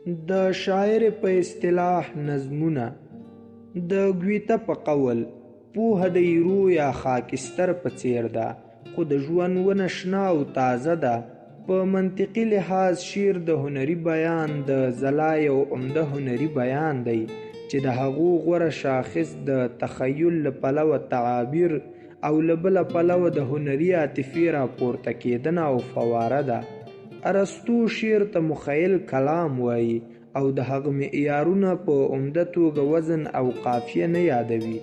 د شاعر په اصطلاح نظمونه د ګویته په قول پوهه د ایرو یا خاکستر په څیر ده، خو د ژوند ونه شنه او تازه ده. په منطقي لحاظ شعر د هنري بیان د ځلا یو عمده هنري بیان دی چې د هغو غوره شاخص د تخیل له پلوه تعابیر او له بله پلوه د هنري عاطفې راپورته کېدنه او فواره ده. ارسطو شعر ته مخیل کلام وایي او د هغه معیارونه په عمده توګه وزن او قافیه نه یادوي.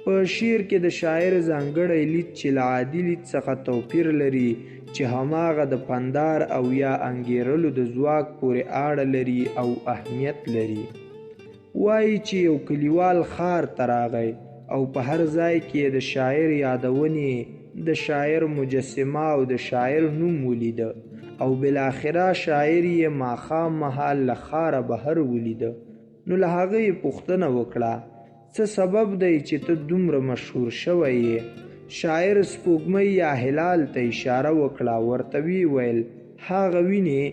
په شعر کې د شاعر ځانګړی لید چې له عادي لید څخه توپیر لري، چې هماغه د پندار او یا انګیرلو د ځواک پورې اړه لري او اهمیت لري. وایي چې یو کلیوال ښار ته راغی او په هر ځای کې د شاعر یادونې، د شاعر مجسمه او د شاعر نوم ولیده او بالاخره شاعر یې ماښام مهال له ښاره بهر ولیده. نو له هغه یې پوښتنه وکړه څه سبب دی چې ته دومره مشهور شوی یې؟ شاعر سپوږمۍ یا هلال ته اشاره وکړه، ورته ویې ویل هغه وینې؟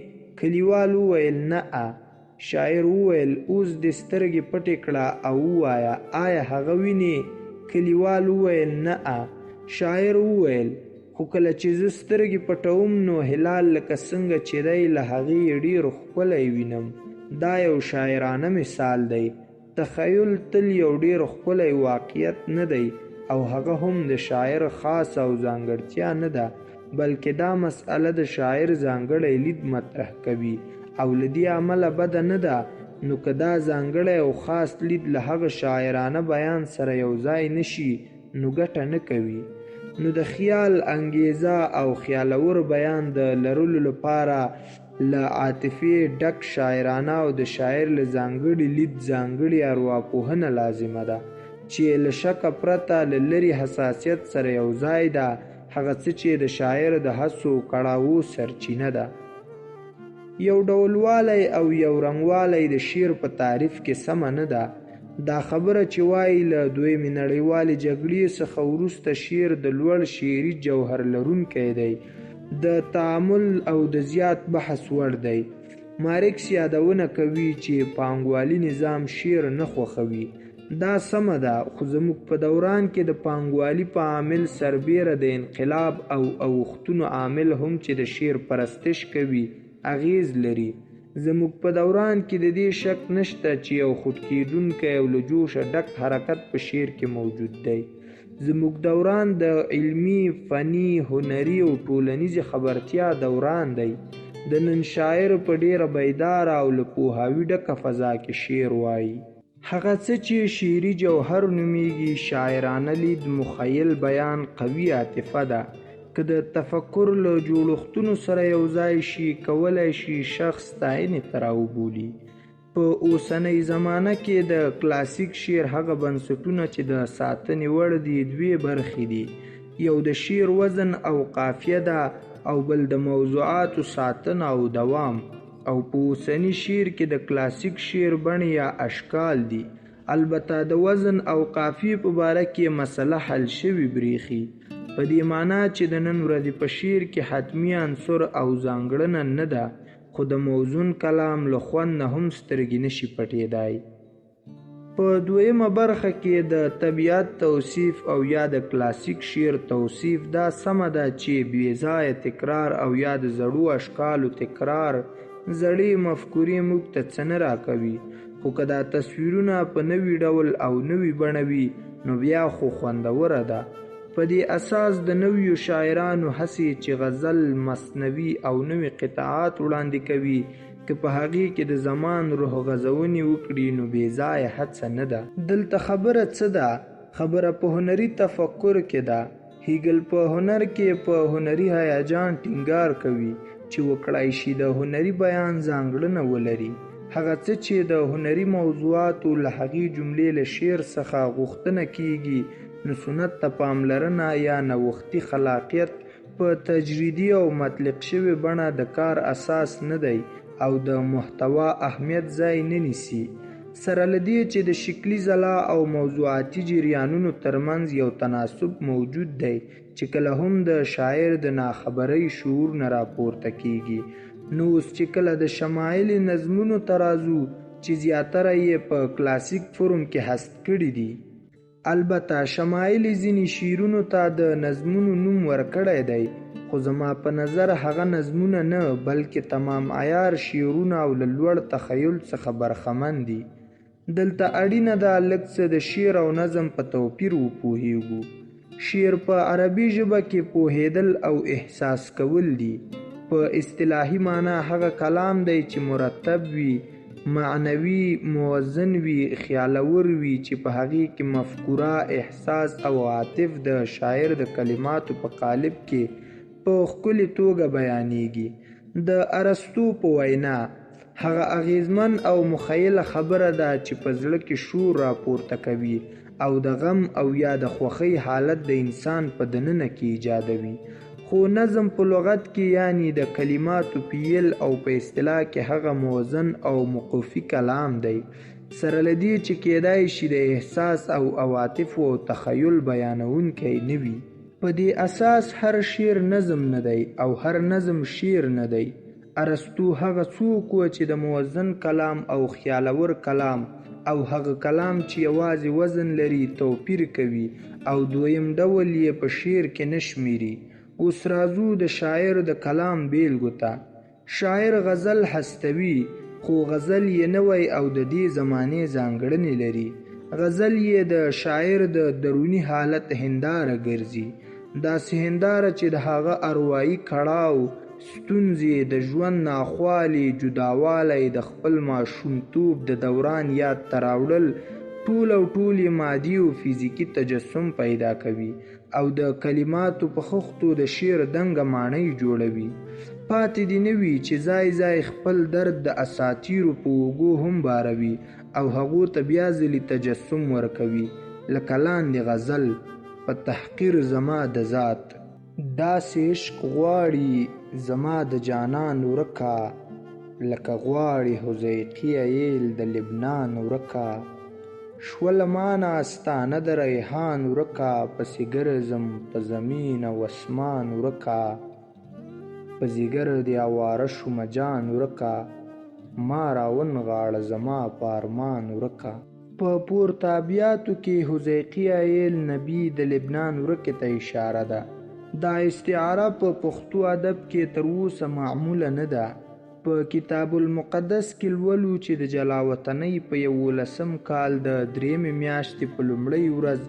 کلیوال وویل نه. شاعر وویل اوس دې سترګې پټې کړه او ووایه آیا هغه وینې؟ کلیوال وویل نه. شاعر وویل خو کله چې زه سترګې پټوم نو هلال لکه څنګه چې دی له هغې ډېر ښکلی وینم. دا یو شاعرانه مثال دی. تخیل تل یو ډېر ښکلی واقعیت نه دی او هغه هم د شاعر خاص او ځانګړتیا نه ده، بلکې دا مسئله د شاعر ځانګړی لید مطرح کوي او له دې عمله بده نه ده. نو که دا ځانګړی او خاص لید له هغه شاعرانه بیان سره یو ځای نشي نو ګټه نه کوي. نو د خیال انګیزه او خیالور بیان د لرلو لپاره له عاطفې ډک شاعرانه او د شاعر له ځانګړي لید ځانګړې ارواپوهنه لازمه ده چې له شکه پرته له لرې حساسیت سره یو ځای ده، هغه څه چې د شاعر د هڅو کړاوو سرچینه ده. یو ډولوالی او یو رنګوالی د شعر په تعریف کې سمه نه ده. دا خبره چې وایي له دویمې نړیوالې جګړې څخه وروسته شعر د لوړ شعري جوهر لرونکی دی، د تعامل او د زیات بحث وړ دی. مارکس یادونه کوي چې پانګوالي نظام شعر نه خوښوي. دا سمه ده، خو زموږ په دوران کې د پانګوالي په عامل سربیره د انقلاب او اوښتونو عامل هم چې د شعر پرستش کوي اغیز لري. زموږ په دوران کې د دې شک نشته چې یو خود کېدونکی او له جوشه ډک حرکت په شعر کې موجود دی. زموږ دوران د علمي، فني، هنري او ټولنیزې خبرتیا دوران دی. د نن شاعر په ډیره بیداره او له پوهاوي ډکه فضا کې شعر وایي. هغه څه چې شعري جوهر نومیږي شاعرانه لید، مخیل بیان، قوي عاطفه ده. که د تفکر له جوړښتونو سره یو ځای شي کولی شي شخص ستاینې ته راوبولي. په اوسنۍ زمانه کې د کلاسیک شعر هغه بنسټونه چې د ساتنې وړ دي دوې برخې دي. یو د شعر وزن او قافیه ده او بل د موضوعاتو ساتنه او دوام. او په اوسني شعر کې د کلاسیک شعر بڼې یا اشکال دي. البته د وزن او قافیې په باره کې مسله حل شوي بریښي، په دې معنا چې د نن ورځې په شعر کې حتمي عنصر او ځانګړنه نه ده، خو د موزون کلام له خوند نه هم سترګې نشي پټېدای. په دویمه برخه کې د طبیعت توصیف او یا د کلاسیک شعر توصیف. دا سمه ده چې بې ځایه تکرار او یا د زړو اشکالو تکرار زړې مفکورې موږ ته څه نه راکوي، خو که دا تصویرونه په نوي ډول او نوي بڼه وي نو بیا خو خوندوره ده. په دې اساس د نویو شاعرانو هڅې چې غزل، مثنوي او نوي قطعات وړاندې کوي که په هغې کې د زمان روح غځونې وکړي نو بې ځایه هڅه نه ده. دلته خبره څه ده؟ خبره په هنري تفکر کې ده. هیګل په هنر کې په هنري هیجان ټینګار کوي چې وکړای شي د هنري بیان ځانګړنه ولري. هغه څه چې د هنري موضوعاتو له هغې جملې له شعر څخه غوښتنه کیږي نو سنت ته پاملرنه یا نوښتي خلاقیت په تجریدي او مطلق شوې بڼه د کار اساس نه دی او د محتوا اهمیت ځای نه نیسي. سره له دې چې د شکلي ځلا او موضوعاتي جریانونو ترمنځ یو تناسب موجود دی چې کله هم د شاعر د ناخبرۍ شعور نه راپورته کیږي. نو اوس چې کله د شمایل نظمونو ته راځو چې زیاتره یې په کلاسیک فورم کې حذف کړي دي. البته شمایل ځینې شعرونو ته د نظمونو نوم ورکړی دی، خو زما په نظر هغه نظمونه نه بلکې تمام عیار شعرونه او له لوړ تخیل څخه برخمن دي. دلته اړینه ده لږ څه د شعر او نظم په توپیر وپوهیږو. شعر په عربي ژبه کې پوهیدل او احساس کول دي. په اصطلاحي معنا هغه کلام دی چې مرتب وي، معنوي، موزن وي، خیالور وي، چې په هغې کې مفکوره، احساس او عاطف د شاعر د کلماتو په قالب کې په ښکلې توګه بیانیږي. د ارسطو په وینا هغه اغیزمن او مخیله خبره ده چې په زړه کې شور راپورته کوي او د غم او یا د خوښۍ حالت د انسان په دننه کې ایجادوي. خو نظم په لغت کې یعنی د کلماتو پیل او په اصطلاح کې هغه موزن او موقوفي کلام دی، سره له دې چې کیدای شي د احساس او عواطفو او تخیل بیانونکی نه وي. په دې اساس هر شعر نظم نه دی او هر نظم شعر نه دی. ارسطو هغه څوک و چې د موزن کلام او خیالور کلام او هغه کلام چې یوازې وزن لري توپیر کوي او دویم ډول یې په شعر کې نه شمیري. اوس راځو د شاعر د کلام بیلګو ته. شاعر غزل هستوي، خو غزل یې نوی او د دې زمانې ځانګړنې لري. غزل یې د شاعر د دروني حالت هنداره ګرځي، داسې هنداره چې د هغه اروايي کړاو، ستونزې، د ژوند ناخوالې، جداوالی، د خپل ماشومتوب د دوران یاد ته راوړل، ټول او ټول یې مادي او فزیکي تجسم پیدا کوي او د کلماتو په خښتو د شعر دنګه ماڼۍ جوړوي. پاتې دې نه وي چې ځای ځای خپل درد د اساطیرو په اوږو هم باروي او هغو ته بیا ځلې تجسم ورکوي، لکه لاندې غزل: په تحقیر زما د ذات داسې عشق غواړي زما د جانان ورکه، لکه غواړي حذیقي ایل د لبنان ورکه. شوله مانه استانه د ریحان ورکه، پسې ګرځم په زمین او اسمان ورکه. په ځیګر دې اواره شومه جان ورکه، ما راونغاړه زما په ارمان ورکه. په پورته ابیاتو کې حذیقي ایل نبي د لبنان ورکې ته اشاره ده. دا استعاره په پښتو ادب کې تر اوسه معموله نه ده. په کتاب المقدس کې لولو چې د جلاوطنۍ په 11 کال د 3 میاشتې په لومړۍ ورځ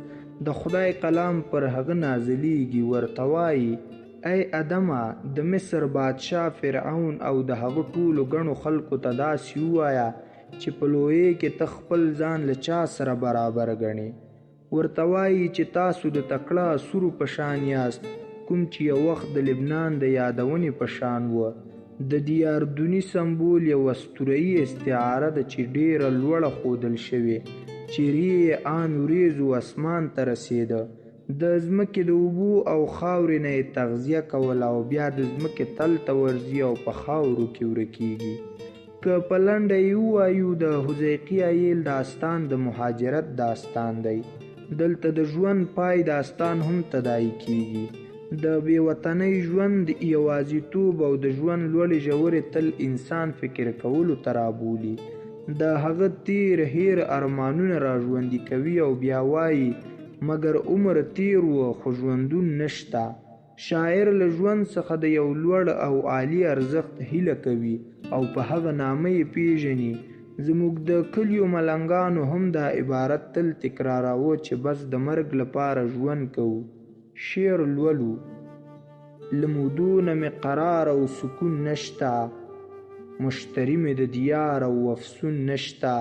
د خدای کلام پر هغه نازلیږي. ورته وایي: ای ادمه، د مصر بادشاه فرعون او د هغه ټولو ګڼو خلکو ته داسې ووایه چې په لویې کې ته خپل ځان له چا سره برابر ګڼې. ورته وایي چې تاسو د تکړه اسورو په شان یاست، کوم چې یو وخت د لبنان د یادونې په شان و. د دیاردوني سمبول یو اسطوره‌ایي استعاره ده چې ډیره لوړه ښودل شوې، چې ری آن وریځو اسمان ته رسېده. د ځمکې د اوبو او خاورې نه یې تغذیه کوله او بیا د ځمکې تل ته ورځي او په خاورو کې ورکیږي. که په لنډه یې ووایو، د حذیقي ایل داستان د مهاجرت داستان دی. دلته د ژوند پای داستان هم تداعي کیږي. د بېوطنۍ ژوند، یوازیتوب او د ژوند لوړې ژورې تل انسان فکر کولو ته رابولي. د هغه تیر هیر ارمانونه را ژوندي کوي او بیا وایي: مګر عمر تیر و خو ژوندون نشته. شاعر له ژوند څخه د یو لوړ او عالی ارزښت هیله کوي او په هغه نامه یې پیژني. زموږ د کلیو ملنګانو هم دا عبارت تل تکراراوه چې بس د مرګ لپاره ژوند کوو. شعر لولو: لمودونه مې قرار او سکون نشته، مشتری مې د دیار او افسون نشته.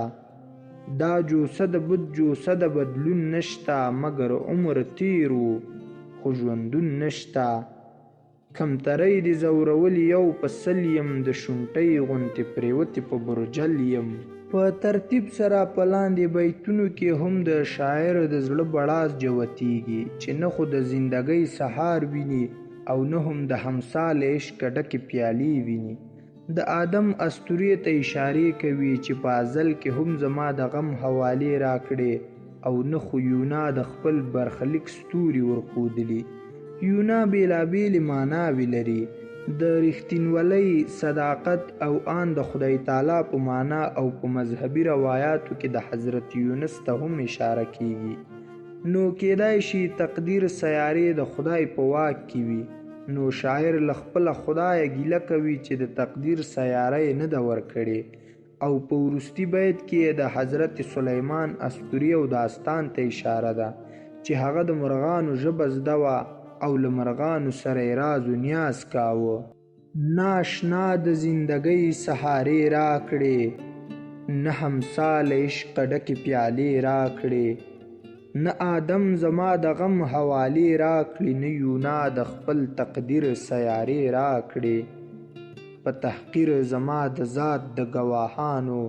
دا جوسه د بد جوسه د بدلون نشته، مګر عمر تیر و خو ژوندون نشته. کمترۍ دې زورولي یو په سل یم، د شونټۍ غوندې پرېوتې په برجل یم. په ترتیب سره په لاندې بیتونو کې هم د شاعر د زړه بړاس جوتیږي چې نه خو د زندګۍ سهار ویني او نه هم د همسال عشق ډکې پیالې ویني. د آدم اسطورې ته اشارې کوي چې په ازل کې هم زما د غم حوالې راکړې او نه خو یونا د خپل برخلیک ستوري ورښودلي. یونا بېلابېلې معناوې لري. د رښتینولۍ، صداقت او آن د خدای تعالی په معنا او په مذهبي روایاتو کې د حضرت یونس ته هم اشاره کیږي. نو کېدای شي تقدیر سیارې د خدای په واک کې وي. نو شاعر له خپله خدایه ګیله کوي چې د تقدیر سیاره یې نه ده ورکړې. او په وروستي بیت کې د حضرت سلیمان اسطوري او داستان ته اشاره ده چې هغه د مرغانو ژبه زده وه او له مرغانو سره یې راز و نیاز کاوه. ناشنا د زندګۍ سهارې راکړې، نه همسا له عشقه ډکې پیالې راکړې. نه آدم زما د غم حوالې راکړې، نه یونا د خپل تقدیر سیارې راکړې. په تحقیر زما د ذات د ګواهانو،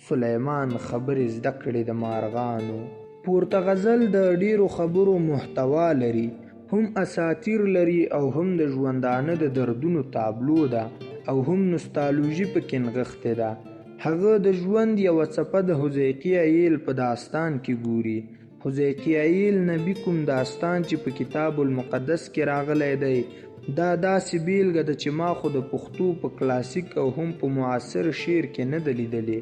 سلیمان خبرې زده کړې د مارغانو. پورته غزل د ډیرو خبرو محتوا لري، هم اساطیر لري او هم د ژوندانه د دردونو تابلو ده او هم نوستالوژي پکې نغښتې ده. هغه د ژوند یوه څپه د حذیقي ایل په داستان کې ګوري. حذیقي ایل نبي کوم داستان چې په کتاب المقدس کې راغلی دی، دا داسې بیلګه ده چې ما خو د پښتو په کلاسیک او هم په معاصر شعر کې نه ده لیدلې.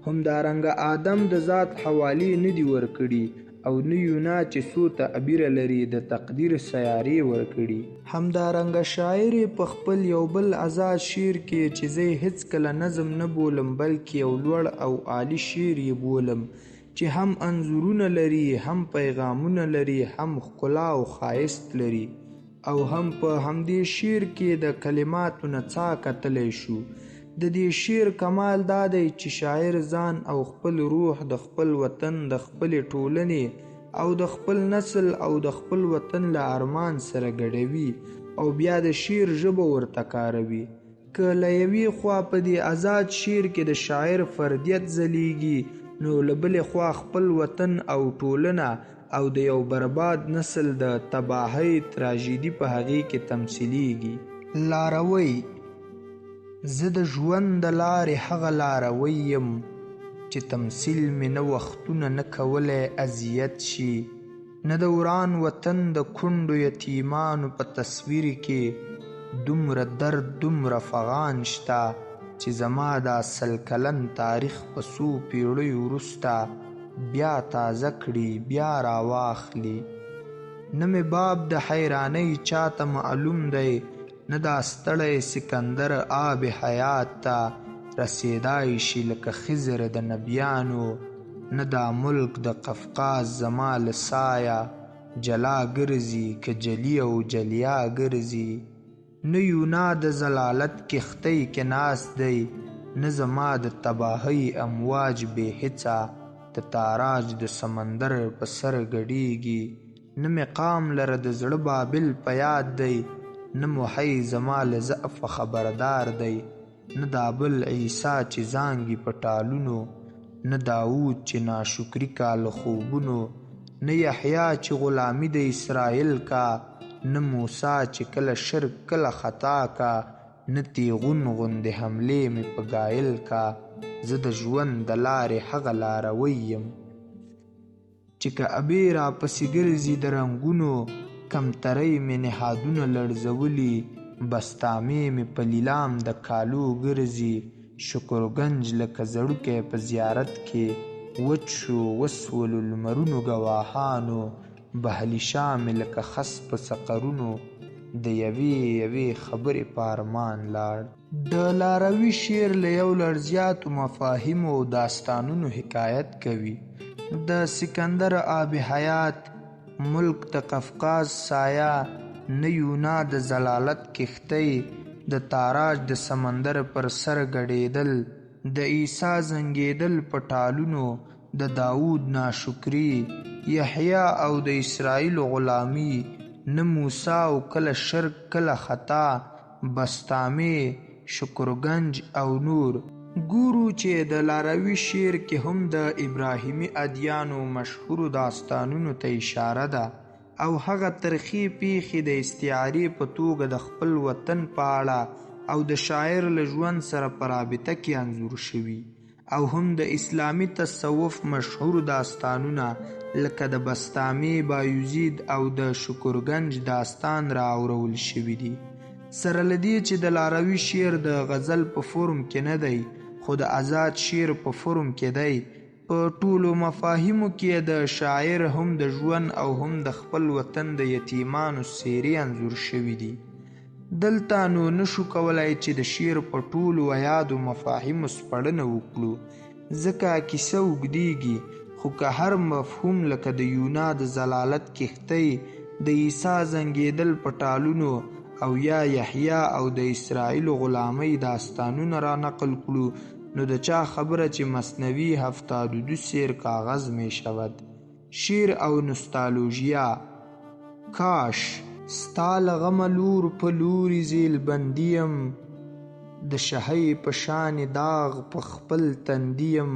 همدارنګه آدم د ذات حوالې نه دي ورکړي او نه یونا چې څو تعبیره لري د تقدیر سیارې ورکړي. همدارنګه شاعر په خپل یو بل آزاد شعر کې چې زه هیڅکله نظم نه بولم بلکې یو لوړ او عالی شعر یې بولم چې هم انځورونه لري، هم پیغامونه لري، هم ښکلا او ښایست لري. او هم په همدې شعر کې د کلماتو نه څا کتلی شو. د دې شعر کمال دا دی چې شاعر ځان او خپل روح د خپل وطن، د خپلې ټولنې او د خپل نسل او د خپل وطن له ارمان سره ګډوي او بیا د شعر ژبه ورته کاروي. که له یوې خوا په دې آزاد شعر کې د شاعر فردیت ځلیږي، نو له بلې خوا خپل وطن او ټولنه او د یو برباد نسل د تباهۍ تراژیدي په هغې کې تمثیلیږي. لاروی: زه د ژوند د لارې هغه لاروی یم چې تمثیل مې نه وختونه نه کولی اذیت شي، نه د وران وطن د کونډو یتیمانو په تصویر کې دومره درد، دومره فغان شته چې زما دا 100 کلن تاریخ په څو پیړیو وروسته بیا تازه کړي، بیا راواخلي. نه مې باب د حیرانۍ چاته معلوم دی، نه دا ستړی سکندر آب حیات ته رسیدای شي لکه خضر د نبیانو، نه دا ملک د قفقاز زما له سایه جلا ګرځي که جلی او جلیا ګرځي. نه یونا د ضلالت کښتۍ کې ناست دی، نه زما د تباهۍ امواج بې هڅه د تاراج د سمندر په سر ګډیږي. نه مې قام لره د زړه بابل په یاد دی، نه محی زما له ضعف خبردار دی. نه دا بل عیسی چې زانګي په ټالونو، نه داود چې ناشکري کا له خوبونو، نه یحیی چې غلامي د اسرائیل کا، نه موسی چې کله شرک کله خطا کا، نه تیغون غوندې حملې مې په ګایل کا. زه د ژوند د لارې هغه لاروی یم چې کعبې راپسې ګرځي د رنګونو، کمترۍ مې نهادونه لړزولي، بستامې مې په لیلام د کالو ګرځي. شکرګنج لکه زړوکی په زیارت کې وچ شو وسولو لمرونو ګواهانو، بهلی شاه مې لکه خس په سقرونو د یوې خبرې په ارمان لاړ. د لاروي شعر له یو لړ زیاتو مفاهیمو او داستانونو حکایت کوي. د سکندر آب حیات، ملک د قفقاز سایه، نه یونا د ضلالت کښتۍ، د تاراج د سمندر پر سر ګډېدل، د عیسی زنګېدل په ټالونو، د داود ناشکري، یحیی او د اسرائیل غلامي، نه موسی او کله شرک کله خطا، بستامې، شکرګنج او نور. ګورو چې د لاروي شعر کې هم د ابراهیمي ادیانو مشهورو داستانونو ته اشاره ده او هغه ترخې پیښې د استعارې په توګه د خپل وطن په اړه او د شاعر له ژوند سره په رابطه کې انځور شوي، او هم د اسلامي تصوف مشهور داستانونه لکه د بستامې، بایوزید او د شکرګنج داستان را اورول شوي دي. سره له دې چې د لاروي شعر د غزل په فورم کې نه دی خو د آزاد شعر په فورم کې دی. په ټولو مفاهیمو کې د شاعر هم د ژوند او هم د خپل وطن د یتیمانو څیرې انځور شوي دي. دلته نو نشو کولای چې د شعر په ټولو یادو مفاهیمو سپړنه وکړو ځکه کیسه اوږدیږي، خو که هر مفهوم لکه د یونا د ضلالت کښتۍ، د عیسی زنګېدل په ټالونو او یا یحیی او د اسرائیلو غلامۍ داستانونه را نقل کړو، نو د چا خبره چې مصنوي 72 سیر کاغذ می شود. شعر او نوستالژیا. کاش ستا له غمه لور په لوري زیل بندیم، د شهۍ په شان داغ په خپل تندیم،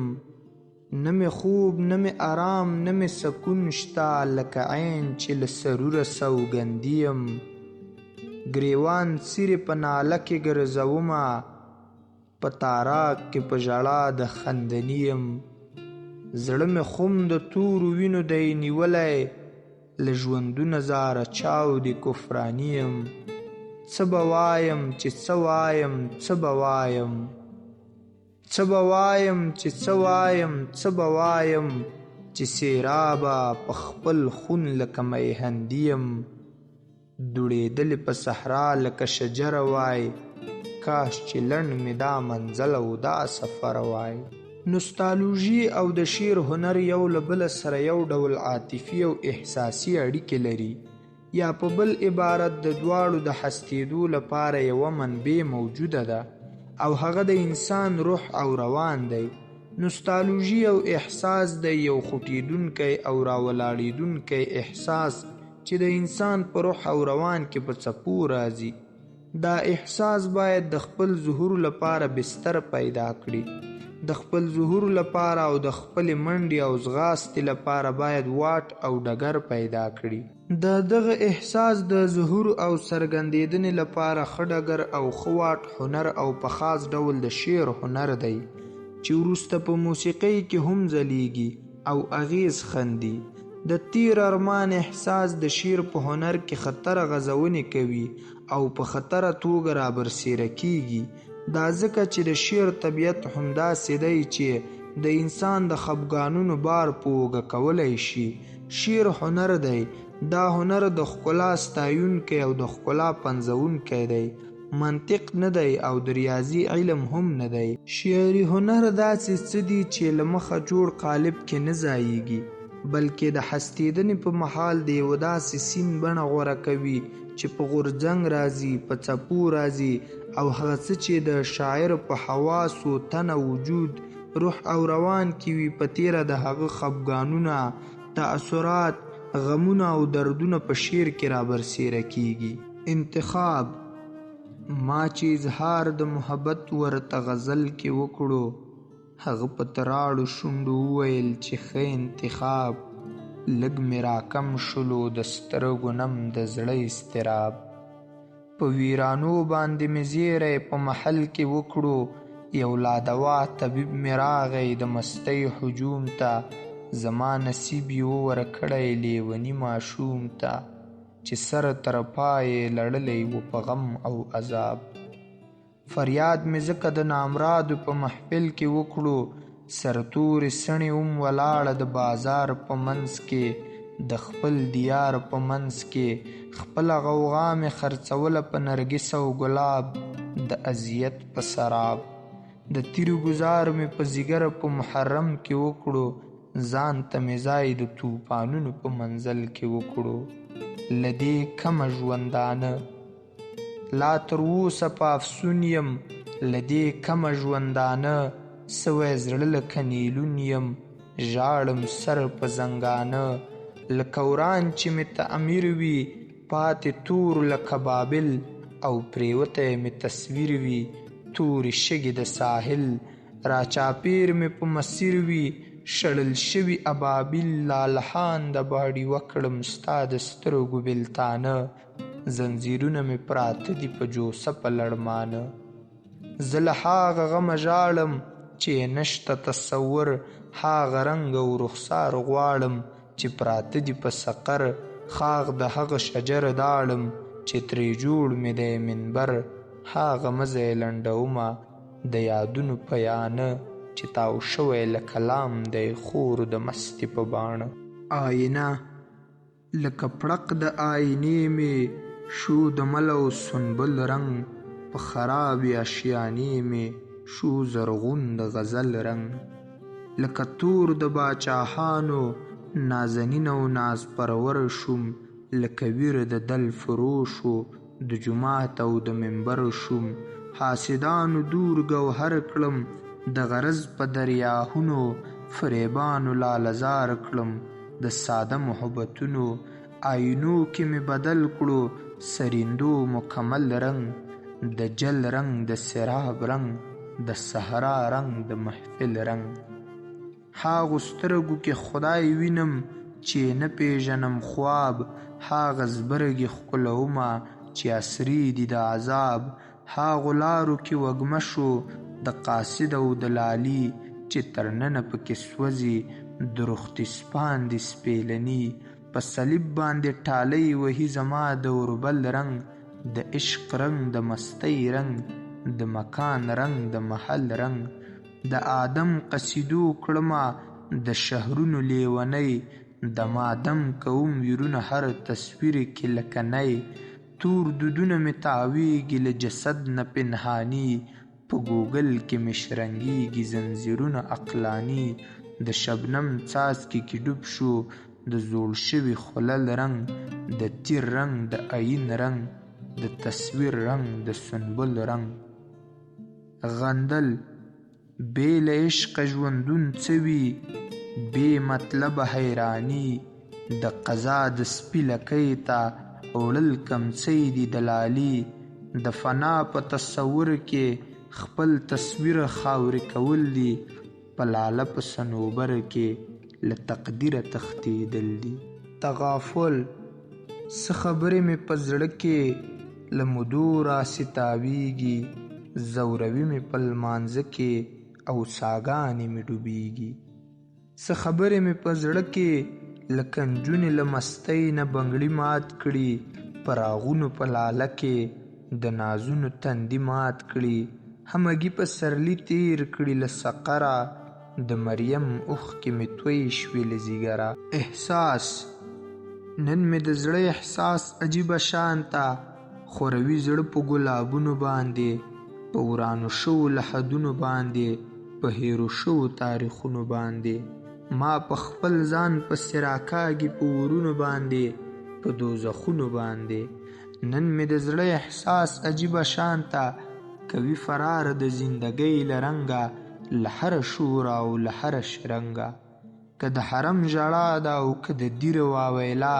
نه می خوب نه می آرام نه می سکون شتا، لکه عین چې له سروره سوګندیم. ګریوان څیرې په ناله کې ګرځومه، په تاراک کې په ژړا د خندنیم. زړه مې خم د تورو وینو دی نیولی، له ژوندونه زاره چاودې کفرانیم. څه به وایم چې څه وایم څه به وایم، څه به وایم چې څه وایم څه به وایم، چې سیرابه په خپل خون لکه میهندیم. دوړېدلې په صحرا لکه شجره وای، کاش چې لنډ مې دا منزل او دا سفر وای. نوستالژي او د شعر هنر یو له بله سره یو ډول عاطفي او احساسي اړیکې لري، یا په بل عبارت د دواړو د هستېدو لپاره یوه منبع موجوده ده او هغه د انسان روح او روان دی. نوستالژي او احساس د یو خوټېدونکی او راولاړېدونکی احساس چې د انسان په روح او روان کې په څپو راځي. دا احساس باید د خپل ظهور لپاره بستر پیدا کړي، د خپل ظهور لپاره او د خپل منډې او ځغاستې لپاره باید واټ او ډګر پیدا کړي. د دغه احساس د ظهور او څرګندېدنې لپاره ښه ډګر او ښه واټ هنر او په خاص ډول د شعر هنر دی چې وروسته په موسیقۍ کې هم ځلیږي او اغیز خندي. د تیر ارمان احساس د شعر په هنر کې خطر غځونې کوي او په خطره توګه رابرسیره کیږي. دا ځکه چې د شعر طبیعت همداسې دی چې د انسان د خفګانونو بار په اوږه کولی شي. شعر هنر دی، دا هنر د ښکلا ستایونکی او د ښکلا پنځونکی دی، منطق نه دی او د ریاضي علم هم نه دی. شعري هنر داسې څه دی چې له مخه جوړ قالب کې نه ځایږي، بلکې د هستېدنې په مهال د یوه داسې سیند بڼه غوره کوي چې په غورځنګ راځي، په څپو راځي، او هغه څه چې د شاعر په حواسو تنه وجود روح او روان کې وي په تیره د هغه خفګانونه، تأثرات، غمونه او دردونه په شعر کې رابرسیره کیږي. انتخاب. ما چې اظهار د محبت ورته غزل کې وکړو، هغه په تراړو شونډو وویل چې ښه انتخاب. لږ مې راکم شلو د سترګو نم د زړه اضطراب. په ویرانو باندې مې زیری په محل کې وکړو، یو لادوا طبیب مې راغی د مستۍ هجوم ته. زما نصیب یې وورکړی لیوني ماشوم ته، چې سر تر پایې لړلی و په غم او عذاب. فریاد مې ځکه د نامرادو په محفل کې وکړو، سرتورې سڼې ولاړه د بازار په منځ کې، د خپل دیار په منځ کې خپله غوغا مې خرڅوله په نرګس او ګلاب، د اذیت په سراب. د تیرو ګزار مې په ځیګر په محرم کې وکړو، ځان ته مې ځای د توپانونو په منزل کې وکړو. له دې کمه ژوندانه لا تر اوسه په افسون یم، له دې کمه ژوندانه سوی زړه لکه نیلون یم. ژاړم سر په زنګانه لکه وران چې مې تعمیر وي، پاتې تور لکه بابل او پریوتی مې تصویر وي. تورې شګې د ساحل راچاپیر مې په مسیر وي، شړل شوي ابابیل لالهان د باډي وکړم ستا د سترګو بلتانه. زنځیرونه مې پراته دي په جوسه په لړمانه. زه له هاغه غمه ژاړم چې نشته تصور، هاغه رنګ او رخسار غواړم چې پراته دي په سقر. خاغ د هغه شجر داړم چې ترې جوړ مې دی منبر، هاغه مزی لنډومه د یادونو په یانه، چې تاو شوی لکه لام دی خور د مستې په باڼه. آینه لکه پړق د آینې مې شو د مل او سنبل رنګ، په خرابې اشیانې مې شو زرغون د غزل رنګ. لکه تور د باچاهانو نازنین او ناز پرور شوم، لکه ویر د دل فروشو د جومات او د منبر شوم. حاسدانو دور ګوهر کړم د غرض په دریاهونو، فریبانو لالهزار کړم د ساده محبتونو. آینو کې مې بدل کړو سریندو مکمل رنګ، د جل رنګ د سراب رنګ د صحرا رنګ د محفل رنګ. هاغو سترګو کې خدای وینم چې نه پیژنم خواب، هاغه زبرګې ښکلومه چې عصري دي د عذاب. هاغو لارو کې وږمه شو د قاصد او د لالي، چې تر ننه پکې سوځي د رختي سپاندې سپېلني. په صلیب باندې ټالۍ وهي زما د اوربل رنګ، د عشق رنګ د مستۍ رنګ د مکان رنګ د محل رنګ. د آدم قصیدو کړمه د شهرونو لیونی، د مادم کوم ویرونه هر تصویر کې لکنی. تور دودونه مې تاویږي له جسد نه پنهاني، په ګوګل کې مې شرنګیږي زنځیرونه عقلاني. د شبنم څاڅکي کې ډوب شو د زوړ شوي خلل رنګ، د تیر رنګ د عین رنګ د تصویر رنګ د سنبل رنګ. غندل بې له عشقه ژوندون څه وي، بې مطلبه حیراني. د قضا د سپي لکۍ ته وړل کمڅۍ دي دلالي. د فنا په تصور کې خپل تصویر خاورې کول دي، په لاله په صنوبر کې له تقدیره تښتېدل دي. تغافل څه خبرې مې په زړه کې له مودو راسې تاویږي، زوروي مې په لمانځه کې او ساګانې مې ډوبیږي. څه خبرې مې په زړه کې لکه نجونې له مستۍ نه بنګړي مات کړي، په راغونو په لاله کې د نازونو تندي مات کړي. همګي په سرلی تیر کړي له سقره، د مریم اوښکې مې توی شوې له ځیګره. احساس نن مې د زړه احساس عجیبه شانته، خوروي زړه په ګلابونو باندې، په ورانو شوو لحدونو باندې، په هیرو شوو تاریخونو باندې. ما په خپل ځان پسې راکاږي په ورونو باندې، په دوزخونو باندې. نن مې د زړه احساس عجیبه شانته، کوي فرار د زندګۍ له رنګه، له هره شوره او له هره شرنګه. که د حرم ژړا ده او که د دیر واویلا،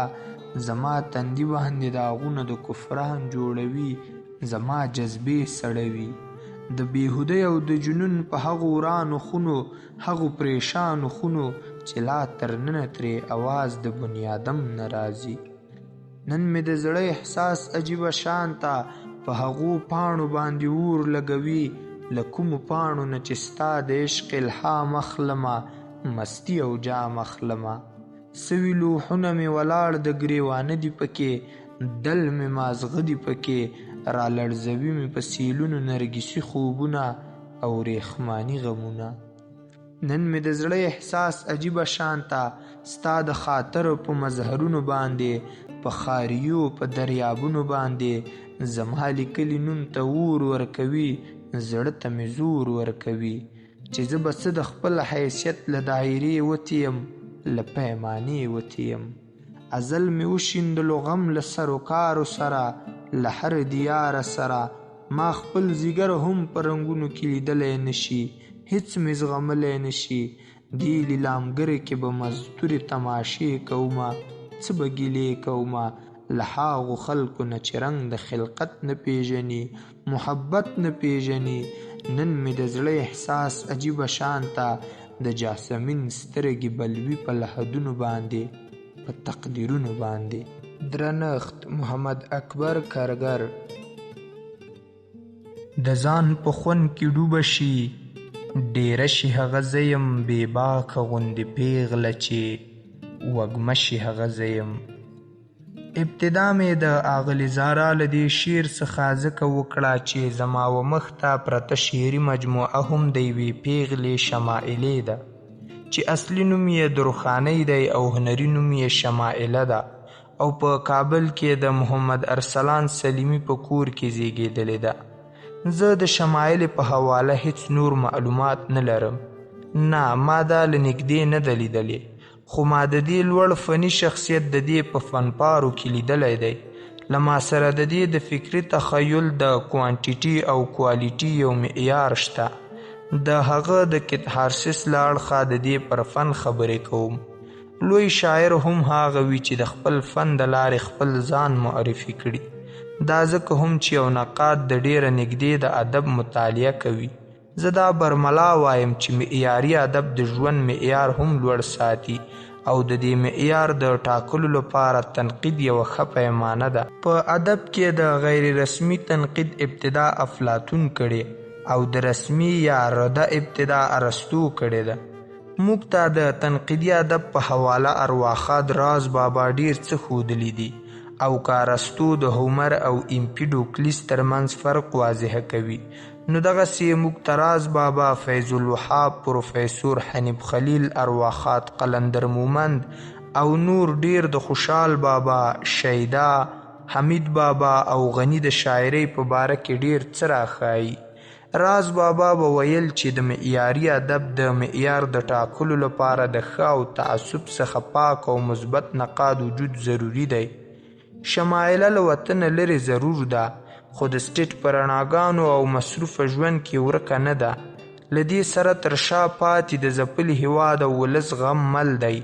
زما تندي باندې داغونه د کفران جوړوي، زما جذبې سړوي. د بیهودۍ او د جنون په هغو ورانو خونو، هغو پریشانو خونو، چې لا تر ننه ترې اواز د بنیادم نه راځي. نن مې د زړه احساس عجیبه شانته، په هغو پاڼو باندې اور لګوي، له کومو پاڼو نه چې ستا د عشق الهام اخلمه، مستی او جام اخلمه. سوي لوحونه مې ولاړ د ګریوانه دي پکې، دل مې مازغه دي پکې، را لړزوي مې په سیلونو نرګسي خوبونه او ریخماني غمونه. نن مې د زړه احساس عجیبه شانته، ستا د خاطر په مظهرونو باندې، په خاریو په دریابونو باندې. زما لیکلي نوم ته اور ورکوي، زړه ته مې زور ورکوي، چې زه به څه د خپل حیثیت له دایرې وتې یم، له پیمانې وتې یم. ازل مې وشیندلو غم له سرو کارو سره، له هر دیاره سره. ما خپل ځیګر هم په رنګونو کې لیدلی نشي، هیڅ مې زغملی نشي. دې لیلامګرې کې به مزدورې تماشې کومه، څه به ګیلې کومه له هاغو خلکو نه چې رنګ د خلقت نه پیژني، محبت نه پیژني. نن مې د زړه احساس عجیبه شانته، د جاسمین سترګې بلوي په لحدونو باندې، په تقدیرونو باندې. درنښت محمد اکبر کارګر. د ځان په خوند کې ډوبه شي، ډیره شي هغه زه یم، بې باکه غوندې پیغله چې وږمه شي هغه زه یم. ابتدا مې د آغلي زارا له دې شعر څخه ځکه وکړه چې زما و مخ ته پرته شعري مجموعه هم د یوې پیغلې شمائلې ده چې اصلي نوم یې درخانۍ دی او هنري نوم یې شمائله ده او په کابل کې د محمد ارسلان سلیمي په کور کې زیږېدلې ده. زه د شمائلې په حواله هیڅ نور معلومات نه لرم. نه، ما دا له نږدې نه ده لیدلې، خو ما د دې لوړ فني شخصیت د دې په فنپارو کې لیدلی دی. له ما سره د دې د فکري تخیل د کوانټیټي او کوالیټي یو معیار شته. د هغه د کتهارسس له اړخه د دې پر فن خبرې کوم. لوی شاعر هم هغه وي چې د خپل فن د لارې خپل ځان معرفي کړي. دا ځکه هم چې یو نقاد د ډیره نږدې د ادب مطالعه کوي. زه دا برملا وایم چې معیاري ادب د ژوند معیار هم لوړ ساتي او د دې معیار د ټاکلو لپاره تنقید یوه ښه پیمانه ده. په ادب کې د غیر رسمي تنقید ابتدا افلاطون کړې او د رسمي یا رده ابتدا ارسطو کړې ده. موږ ته د تنقیدي ادب په حواله ارواښاد راز بابا ډیر څه ښودلی دي او که ارسطو د هومر او ایمپیډوکلیس ترمنځ فرق واضحه کوي، نو دغسې موږ ته راز بابا، فیض الوهاب، پروفیسور حنیف خلیل، ارواښاد قلندر مومند او نور ډیر د خوشحال بابا، شیدا، حمید بابا او غنی د شاعرۍ په باره کې ډیر څه راښایي. راز بابا به ویل چې د معیاري ادب د معیار د ټاکلو لپاره د ښه او تعصب څخه پاک او مثبت نقاد وجود ضروري دی. شمائله له وطنه لرې ضرور ده، خو د سټیټ په رڼاګانو او مصروفه ژوند کې ورکه نه ده. له دې سره تر شا پاتې د ځپلي هیواد او ولس غم مل دی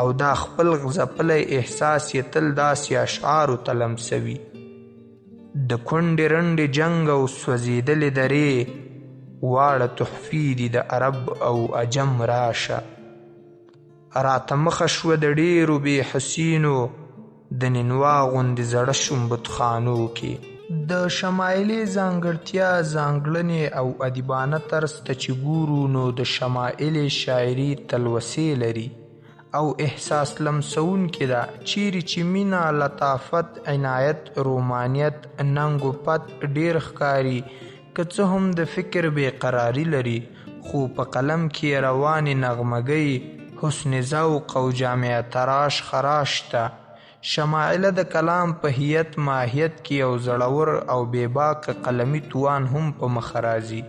او دا خپل ځپلی احساس یې تل داسې اشعارو ته لمسوي. د کونډې رنډې جنګ او سوځېدلې درې، واړه تحفې دي د عرب او عجم راشه. راته مخه شوه د ډېرو بې حسینو، د ننوا غوندې زړه شوم بتخانو کې. د شمائلې ځانګړتیا، ځانګړنې او ادیبانه طرز ته چې ګورو نو د شمائلې شاعري تلوسې لري او احساس لمسونکې ده. چیرې چې مینه، لطافت، عنایت، رومانیت، ننګ و پت ډیر ښکاري، که څه هم د فکر بېقراري لري، خو په قلم کې روانې نغمګۍ، حسن ذوق او جامع تراش خراش ته. شمائله د کلام په هیت ماهیت کې یو زړور او بېباکه قلمي توان هم په مخه راځي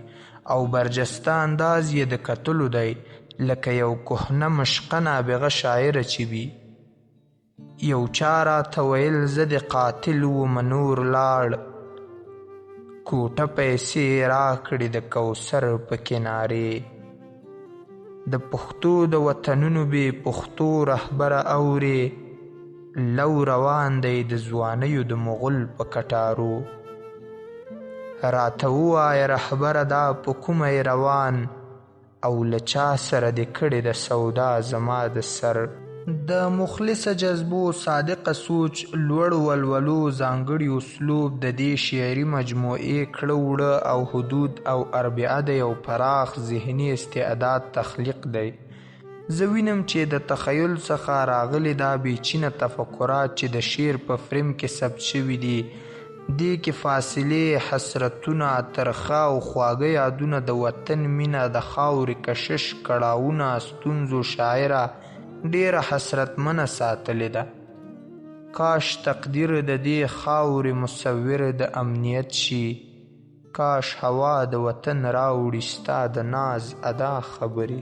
او برجسته انداز یې د کتلو دی، لکه یو کهنه مشقه نابغه شاعره چې وي. یو چا راته ویل زه د قاتل وم نور لاړ، کوټه پیسې راکړې د کوثر په کنارې. د پښتو د وطنونو بې پښتو رهبره اورې، لو روان دی د ځوانیو د مغل په کټارو. راته ووایه رهبره دا په کومه روان، او له چا سره دې کړې د سودا زما د سر. د مخلصه جذبو، صادقه سوچ، لوړ ولولو ځانګړي اسلوب د دې شعري مجموعې کړه وړه او حدود او اربعه د یو پراخ ذهني استعداد تخلیق دی. زه وینم چې د تخیل څخه راغلي دا بېچینه تفکرات چې د شعر په فریم کې ثبت شوي دي، دې کې فاصلې، حسرتونه، ترخه او خواږه یادونه، د وطن مینه، د خاورې کشش، کړاوونه، ستونزو شاعره ډیره حسرتمنه ساتلې ده. کاش تقدیر د دې خاورې مصور د امنیت شي، کاش هوا د وطن راوړي ستا د ناز ادا خبرې.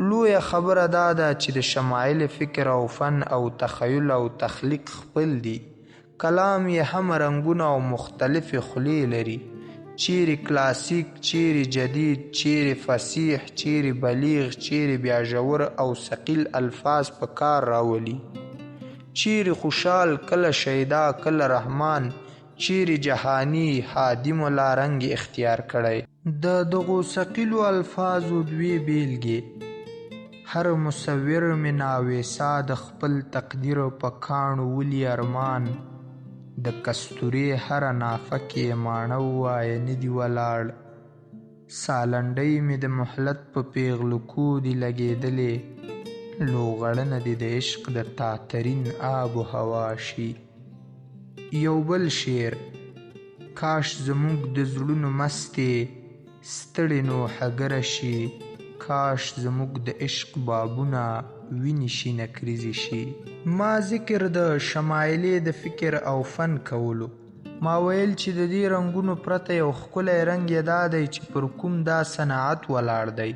لویه خبره دا ده چې د شمائل فکر او فن او تخیل او تخلیق خپل دي. کلام یې هم رنګونه او مختلفې خولې لري، چیرې کلاسیک، چیرې جدید، چیرې فصیح، چیرې بلیغ، چیرې بیا ژور او ثقیل الفاظ په کار راولي، چیرې خوشحال، کله شیدا، کله رحمان، چیرې جهانی، هادي ملا رنګ اختیار کړی. د دغو ثقیلو الفاظو دوې بیلګې: هر مصور مې ناویسا د خپل تقدیر په کاڼو ولي ارمان، د کستورې هره نافه کې ماڼه ووایه نه دي ولاړ، سالنډۍ مې د مهلت په پیغلو کو دي لګېدلې، لوغړنه دې د عشق د تاترین آب و هوا شي. یو بل شعر: کاش زموږ د زړونو مستې ستړې نو هګره شي، کاش زموږ د عشق بابونه وینې شي نکریزې شي. ما ذکر د شمایلې د فکر او فن کولو. ما ویل چې د دې رنګونو پرته یو ښکلی رنګ یې دا دی چې پر کوم دا صنعت ولاړ دی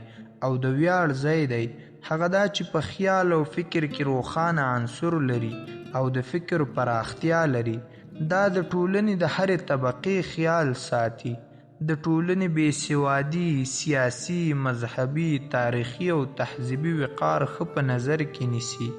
او د ویاړ ځای دی، هغه دا چې په خیال او فکر کې روښانه عنصر لري او د فکر پراختیا لري. دا د ټولنې د هرې طبقې خیال ساتي، د ټولنې بېسوادي، سیاسي، مذهبي، تاریخي او تهذیبي وقار ښه په نظر کې نیسي.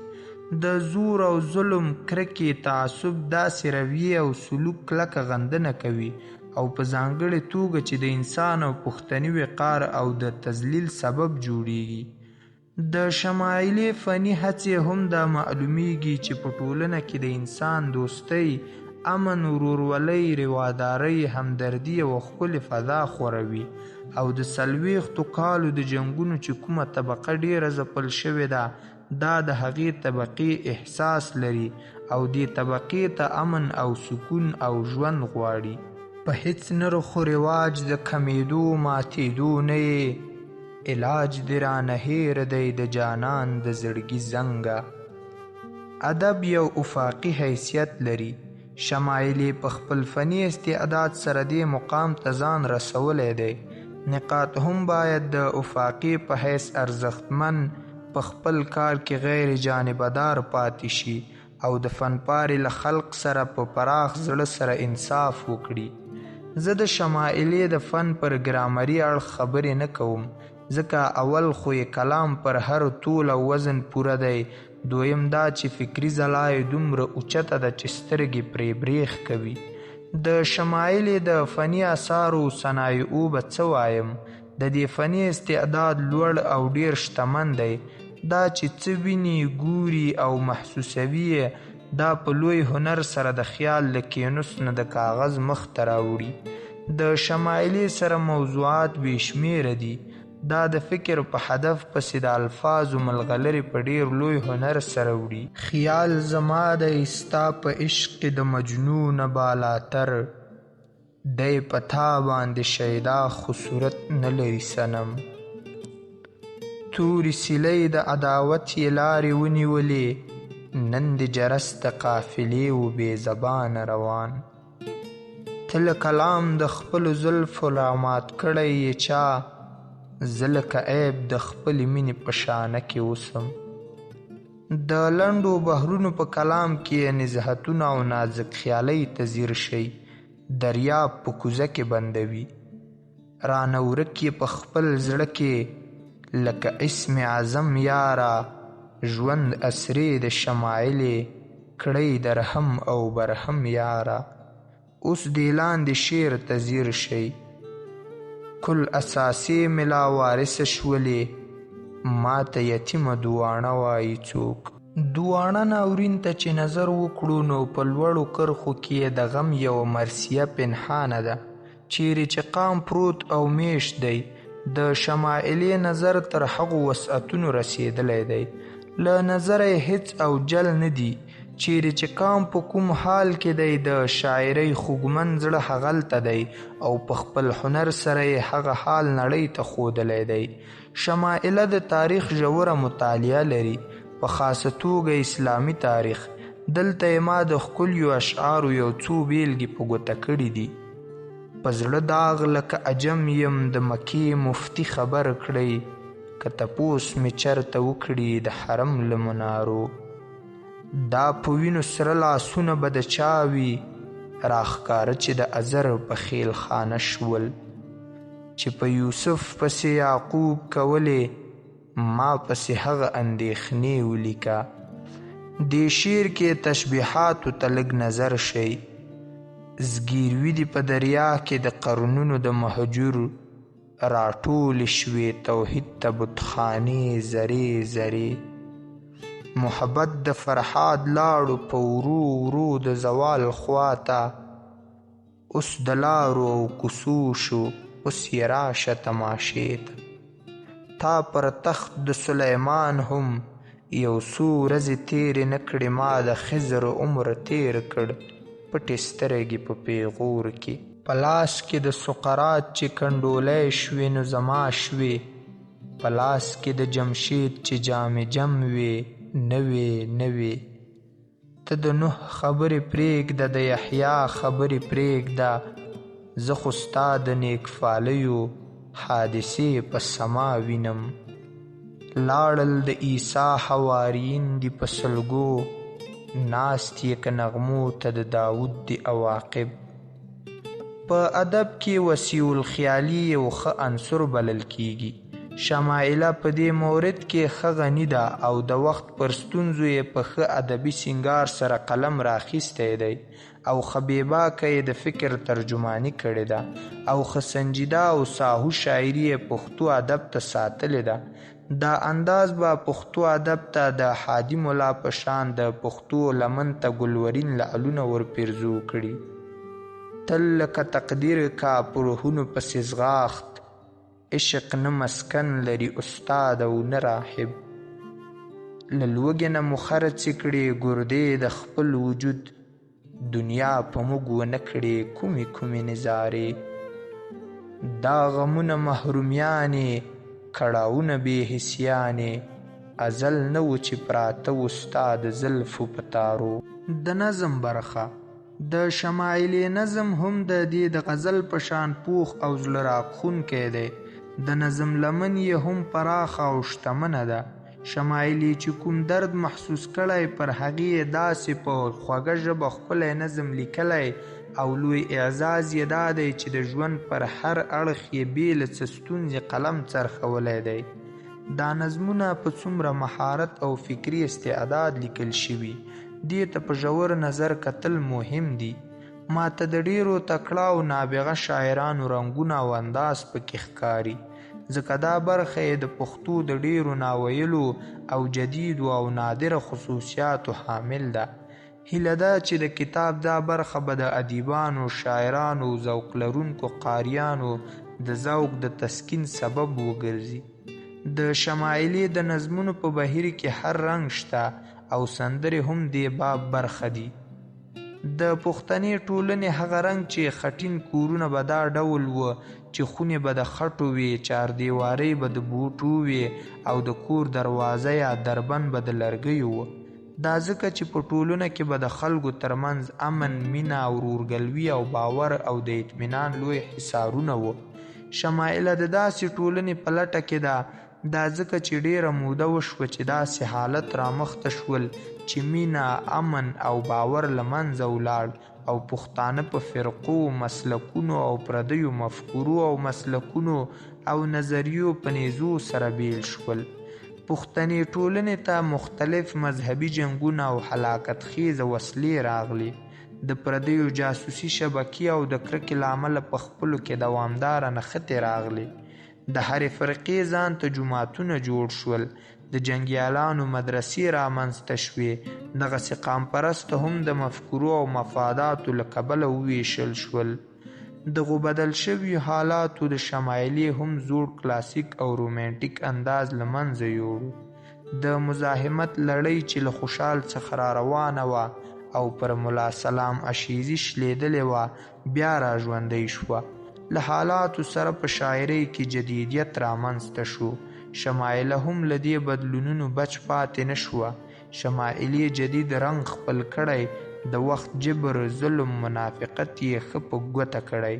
د زور او ظلم، کرکې، تعصب داسې رویې او سلوک کلکه غندنه کوي او په ځانګړې توګه چې د انسان او پښتني وقار او د تذلیل سبب جوړیږي. د شمایلې فني هڅې هم دا معلومیږي چې په ټولنه کې د انسان دوستۍ، امن، ورورولۍ، روادارۍ، همدردي او ښکلې فضا خوروي او د 40 کالو د جنګونو چې کومه طبقه ډیره ځپل شوې ده، دا د هغې طبقې احساس لري او دې طبقې ته امن او سکون او ژوند غواړي. په هیڅ نرخ و رواج د کمیدو ماتېدو نه یې، علاج دې رانه هېر دی د جانان د زړګي زنګه. ادب یو افاقي حیثیت لري. شمایلې په خپل فني استعداد سره دې مقام ته ځان رسولی دی. نقاط هم باید د افاقي په حیث ارزښتمن په خپل کار کې غیر جانبدار پاتې شي او د فنپارې له خلق سره په پراخ زړه سره انصاف وکړي. زه د شمایلې د فن پر ګرامري اړخ خبرې نه کوم، ځکه اول خو یې کلام پر هر طول او وزن پوره دی، دویم دا چې فکري ځلا یې دومره اوچته ده چې سترګې پرې بریښ کوي. د شمایلې د فني اثارو صنایعو به څه وایم؟ د دې فني استعداد لوړ او ډیر شتمن دی. دا چې څه ویني، ګوري او محسوسوي، دا په لوی هنر سره د خیال له کینوس نه د کاغذ مخ ته راوړي. د شمایلې سره موضوعات بې شمیره دي. دا د فکر په هدف پسې د الفاظو ملغلرې په ډیر لوی هنر سره وړي. خیال زما دی ستا په عشق د مجنون بالاتر، دی په تا باندې شیدا خو صورت نه لري صنم. تورې سیلۍ د عداوت یې لارې ونیولې، نن د جرس د قافلې و بې زبانه روان. ته له کلام د خپلو زلفو رامات کړی یې چا، زه لکه عیب د خپلې مینې په شانه کې اوسم. د لنډو بحرونو په کلام کې نزهتونه او نازک خیالۍ ته ځیر شي، دریاب په کوزه کې بندوي. رانه ورک یې په خپل زړه کې لکه اسم اعظم یاره، ژوند اسرې د شمایلې کړی درهم او برهم یاره. اوس دې لاندې شعر ته ځیر شي: کل اساسې ملا وارثه شولې، ما ته یتیمه دواڼه وایي څوک. دواڼه ناورین ته چې نظر وکړو نو په لوړو کرښو کې د غم یو مرثیه پنهانه ده، چیرې چې قام پروت او میش دی. د شمایلې نظر تر هغو وسعتونو رسیدلی دی، له نظره یې هیڅ او جل نه دي. چیرې چې قام په کوم حال کې دی، د شاعرۍ خوږمن زړه هغلته دی او په خپل هنر سره یې هغه حال نړۍ ته ښودلی دی. شمایله د تاریخ ژوره مطالعه لري، په خاصه توګه اسلامي تاریخ. دلته یې ما د ښکلیو اشعارو یو څو بیلګې په ګوته کړي دي. په زړه داغ لکه عجم یم د مکې مفتي خبر کړی، که تپوس مې چرته وکړي د حرم له منارو. دا په وینو سره لاسونه به د چا وي، راښکاره چې د ازر په خیل خانه شول. چې په یوسف پسې یعقوب کولې، ما پسې هغه اندېښنې ولیکه. دې شعر کې تشبیحاتو ته لږ نظر شي. زګیروي دي په دریا کې د قرنونو د مهجور، راټولې شوې توحید ته بتخانې زرې زرې. محبت د فرهاد لاړو په ورو ورو د زوال خواته، اوس د لارو او کوڅو شو، اوس یې راشه تماشې ته. تا پر تخت د سلیمان هم یو څو ورځې تېرې نه کړې ما د خضر عمر تېر کړ پټې سترګې په پیغور کې. په لاس کې د سقرات چې کنډولی شوې نو زما شوې، په لاس کې د جمشید چې جام جم وې نوې نوې. ته د نوح خبرې پرېږده، د یحیی خبرې پرېږده، زه خو ستا د نیکفالیو حادثې په سما وینم. لاړل د عیسی حواریین دي په سلګو، ناست یې که نغمو ته د داود دی عواقب. په ادب کې وسیع الخیالي یو ښه عنصر بلل کیږي. شمائله په دې مورد کې ښه غني ده او د وخت پر ستونزو یې په ښه ادبي سینګار سره قلم راخیستی دی او ښه بېباکه یې د فکر ترجماني کړې ده او ښه سنجیده او ساهو شاعري یې پښتو ادب ته ساتلې ده. دا انداز به پښتو ادب ته د حادي ملا په شان د پښتو لمن ته ګلورین لعلونه ورپېرزو کړي. تل لکه تقدیر کا پرهونو پسې ځغاخت، عشق نه مسکن لري استاد او نه راهب. له لوږې نه مو خرڅې کړې ګردې د خپل وجود، دنیا په موږ ونه کړې کومې کومې نظارې. دا غمونه محرومیانې کړاوونه بې حسیانې، ازل نه و چې پراته و ستا د زلفو په تارو. د نظم برخه د شمائلې نظم هم د دې د غزل په شان پوخ او زړه راښکونکی دی. د نظم لمن یې هم پراخه او شتمنه ده. شمائلې چې کوم درد محسوس کړی پر هغې یې داسې په خوږه ژبه ښکلی نظم لیکلی او لوی اعزاز یې دا دی چې د ژوند پر هر اړخ یې بې له څه ستونزې قلم څرخولی دی. دا نظمونه په څومره مهارت او فکري استعداد لیکل شوي، دې ته په ژور نظر کتل مهم دي. ما ته د ډیرو تکړه او نابغه شاعرانو رنګونه او انداز پکې ښکاري، ځکه دا برخه یې د پښتو د ډیرو ناویلو او جدیدو او نادره خصوصیاتو حامل ده. هیله ده چې د کتاب دا برخه به د ادیبانو، شاعرانو، ذوق لرونکو قاریانو د ذوق د تسکین سبب وګرځي. د شمائلې د نظمونو په بهیر کې هر رنګ شته او سندرې هم دې باب برخه دي. د پښتني ټولنې هغه رنګ چې خټین کورونه به دا ډول و چې خونې به د خټو وي، چاردیوارۍ به د بوټو وي او د کور دروازه یا دربند به د لرګیو و. دا ځکه چې په ټولنه کې به د خلکو ترمنځ امن، مینه، ورورګلوي او باور او د اطمینان لوی حصارونه و. شمائله د داسې ټولنې په لټه کې ده. دا ځکه چې ډیره موده وشوه چې داسې حالت رامخته شول چې مینه، امن او باور له منځه ولاړ او پښتانه په فرقو، مسلکونو او پردیو مفکورو او مسلکونو او نظریو په نیزو سره بیل شول. پښتني ټولنې ته مختلف مذهبي جنګونه او هلاکت خیزه وسلې راغلي. د پردیو جاسوسي شبکې او د کرکې له امله په خپلو کې دوامداره نښتې راغلي. د هرې فرقې ځان ته جوماتونه جوړ شول، د جنګیالانو مدرسې رامنځته شوې، دغسې قام پرسته هم د مفکورو او مفاداتو له کبله وویشل شول. دغو بدل شویو حالاتو د شمائلې هم زوړ کلاسیک او رومانټیک انداز له منځه یوړو. د مزاحمت لړۍ چې له خوشحال څخه را روانه وه او پر ملا سلام عشیزي شلېدلې وه بیا را ژوندۍ شوه. له حالاتو سره په شاعرۍ کې جدیدیت رامنځته شو. شمائله هم له دې بدلونونو بچ پاتې نه شوه. شمائلې جدید رنګ خپل کړی، د وخت جبر، ظلم، منافقت یې ښه په ګوته کړی،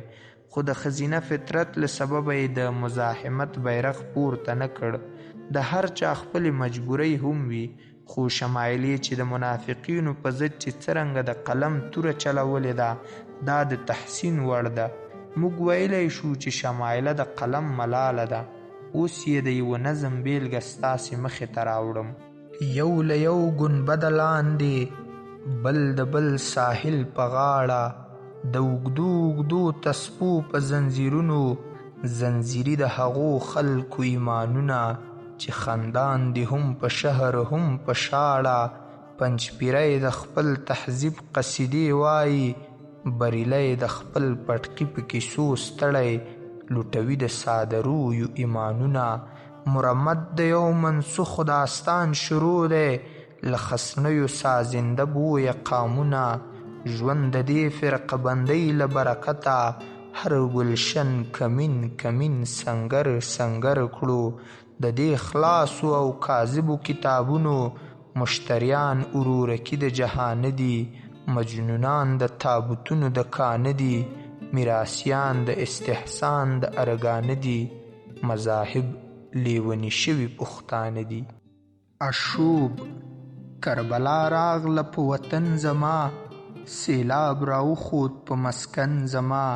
خو د ښځینه فطرت له سببه یې د مزاحمت بیرغ پورته نه کړ. د هر چا خپلې مجبورۍ هم وي، خو شمائلې چې د منافقینو په ضد چې څرنګه د قلم توره چلولې ده دا د تحسین وړ ده. موږ ویلی شو چې شمائله د قلم ملاله ده. اوس یې د یوه نظم بیلګه ستاسې مخې ته راوړم. یو له یو ګنبده لاندې، بل د بل ساحل په غاړه، د اوږدو اوږدو تسپو په زنځیرونو، زنځیري د هغو خلکو ایمانونه چې خندان دي هم په شهر هم په شاړه. پنجپیری د خپل تهذیب قصیدې وایي، بریلی د خپل پټقي په کیسو ستړی، لوټوي د ساده رویو ایمانونه. مرمد د یو منسوخ داستان شروع دی، له خصنیو سازنده بویه قامونه. ژوند د دې فرقه بندۍ له برکته، هر ګلشن کمین کمین سنګر سنګر کړو. د دې خلاصو او کاذبو کتابونو مشتریان ورورکي د جهان دي، مجنونان د تابوتونو د کانه دي، میراثیان د استحسان د ارګانه دي، مذاهب لیونی شوي پښتانه دي. اشوب کربلا راغله په وطن زما، سیلاب راوخوت په مسکن زما.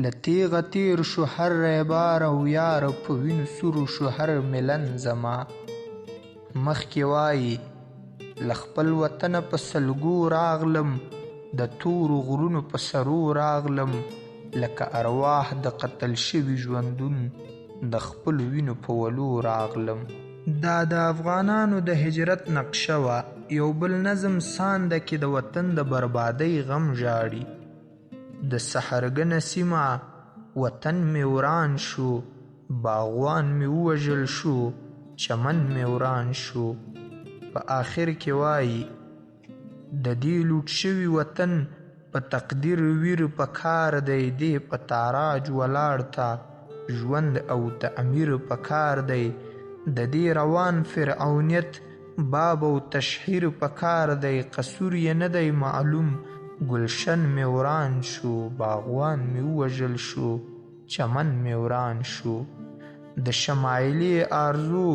له تیغه تیر شو هر ریبار او یار، په وینو سور شو هر ملن زما. مخکې وایي له خپل وطنه په سلګو راغلم، د تورو غرونو په سرو راغلم. لکه ارواح د قتل شوي ژوندون، د خپلو وینو په ولو راغلم. دا د افغانانو د هجرت نقشه وه، یو بل نظم سانده کې د وطن د بربادۍ غم ژاړي. د سحرګنه سیمه وطن مې وران شو، باغوان مې ووژل شو، چمن مې وران شو. په آخر کې وایي د دې لوټ شوي وطن په تقدیر ویر په کار دی. دی په تاراج ولاړ تا ژوند او تعمیر په کار دی. د دې روان فرعونیت باب او تشهیر په کار دی. قصور یې نه دی معلوم، گلشن مې وران شو، باغوان مې ووژل شو، چمن مې وران شو. د شمایلي آرزو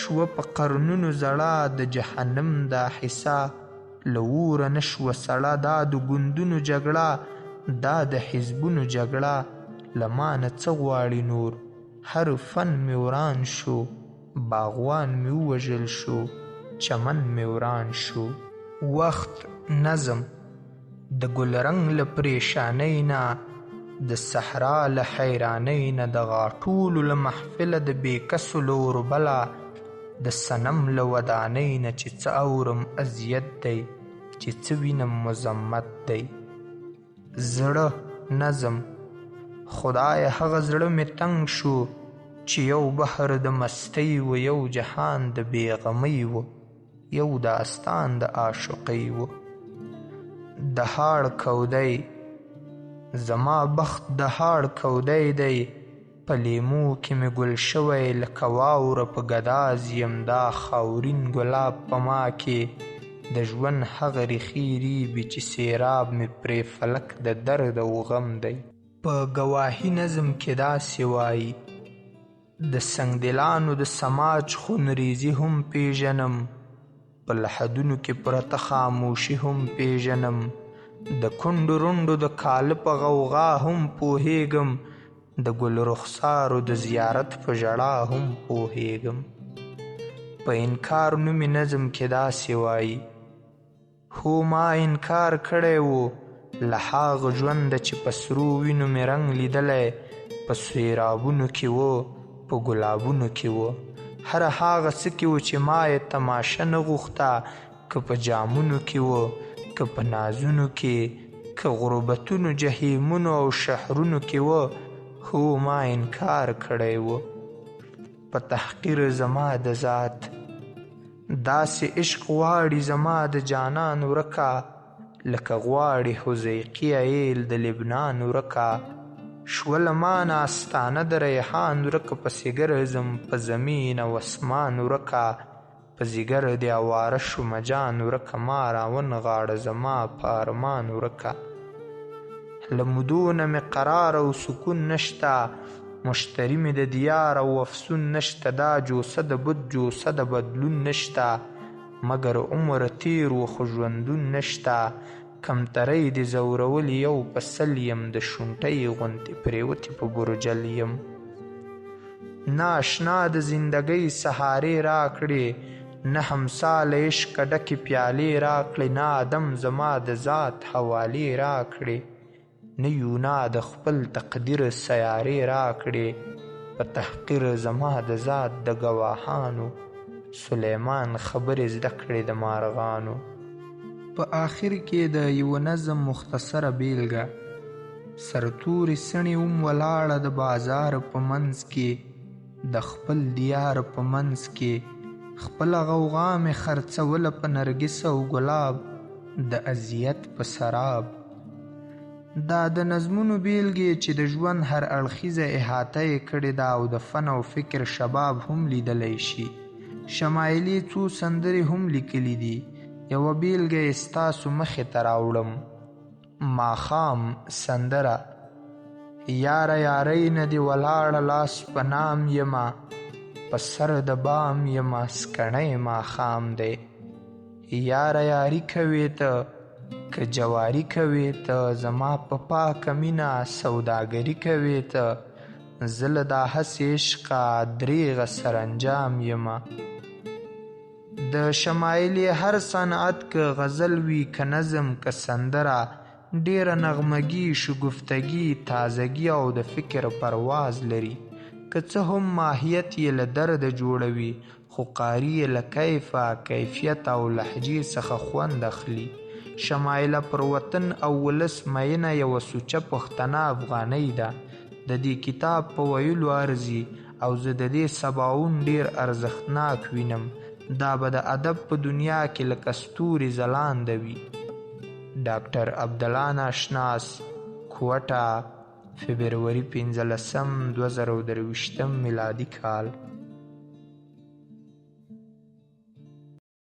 شوه په قرنونو زړه، د جهنم دا حصه له اوره نه شوه سړه. دا د ګوندونو جګړه، دا د حزبونو جګړه، له مانه څه غواړي نور؟ هر فن مې وران شو، باغوان مې ووژل شو، چمن مې وران شو. وخت نظم د ګلرنګ له پریشانۍ نه، د صحرا له حیرانۍ نه، د غاټولو له محفله د بېکسو له اوربله، د صنم له ودانۍ نه چې څه اورم اذیت دی، چې څه وینم مذمت دی. زړه نظم خدای هغه زړه مې تنګ شو، چې یو بحر د مستۍ و، یو جهان د بېغمۍ و، یو داستان د عاشقۍ و. د هاړ کودی زما بخت د هاړ کودی دی، په لیمو کې مې ګل شوی لکه واوره په ګداز یم. دا خاورین ګلاب په ما کې د ژوند هغه ریښې ریبي، چې سیراب مې پرې فلک د درد او غم دی. په ګواهي نظم کې داسې وایي د سنګدلانو د سماج خونریزي هم پیژنم، په لحدونو کې پرته خاموشي هم پیژنم. د کونډو رونډو د کاله په غوغا هم پوهیږم، د ګل رخسارو د زیارت په ژړا هم پوهیږم. په انکار نومي نظم کې داسې وایي هو ما انکار کړی و له هغه ژونده چې په سرو وینو مې رنګ لیدلی، په سیرابونو کې و، په ګلابونو کې و. هر هغه څه کې و چې ما یې تماشه نه غوښته، که په جامونو کې و، که په نازونو کې، که غربتونو جهیمونو او شهرونو کې و. هو ما انکار کړی و. په تحقیر زما د ذات داسې عشق غواړي زما د جانان ورکه، لکه غواړي حذیقي ایل د لبنان ورکه. شوله مانه آستانه د ریحان ورکه، په ځیګر په زمین او اسمان ورکه. په ځیګر د اواره شومه جان ورکه، ما راونغاړه زما په ارمان ورکه. له مودونه مې قرار او سکون نشته، مشتری مې د دیار او افسون نشته. دا جوسه د بد جوسه د بدلون نشته، مګر عمر تیر و خو ژوندون نشته. کمتری د زورولي یو په سل یم، د شونټۍ غوندې پرېوتې په برجل یم. نه اشنا د زندګۍ سهارې راکړې، نه همسا له عشقه ډکې پیالې راکړې. نه ادم زما د ذات حوالې راکړې، نه یونا د خپل تقدیر سیارې راکړې. په تحقیر زما د ذات د ګواهانو، سلیمان خبرې زده کړې د مارغانو. په آخر کې د یو نظم مختصره بیلګه. سرتورې سڼې ولاړه د بازار په منځ کې، د خپل دیار په منځ کې خپله غوغا مې خرڅوله په نرګس او ګلاب د اذیت په سراب. دا د نظمونو بیلګې چې د ژوند هر اړخیزه احاطه یې کړې ده او د فن او فکر شباب هم لیدلی شي. شمایلي څو سندرې هم لیکلي دي. یوه بیلګه یې ستاسو مخې ته راوړم. ماښام سندره: یاره یارۍ نه دې ولاړه لاس په نام یمه، په سر د بام یمه سکڼی ماښام دی. یاره یاري کوې ته که جواري کوې ته، زما په پاکه مینه سوداګري کوې ته، زه له دا هسې عشقه دریغه سرانجام یمه. د شمایلي هر صنعت که غزل وي که نظم که سندره ډیره نغمګي، شګفتګي، تازګي او د فکر پرواز لري. که څه هم ماهیت یې له درده جوړوي، خو قاري یې له کیفه، کیفیت او لهجې څخه خوند اخلي. شمایله پر وطن او ولس مینه یوه سوچه پښتنه افغانۍ ده. د دې کتاب په ویلو ارزي او زه د دې سباوون ډیر ارزښتناک وینم. دا به د ادب په دنیا کې لکه ستوري ځلانده وي. ډاکټر عبدالله ناشناس، کوټه، فبروري 15، 2023 میلادي کال.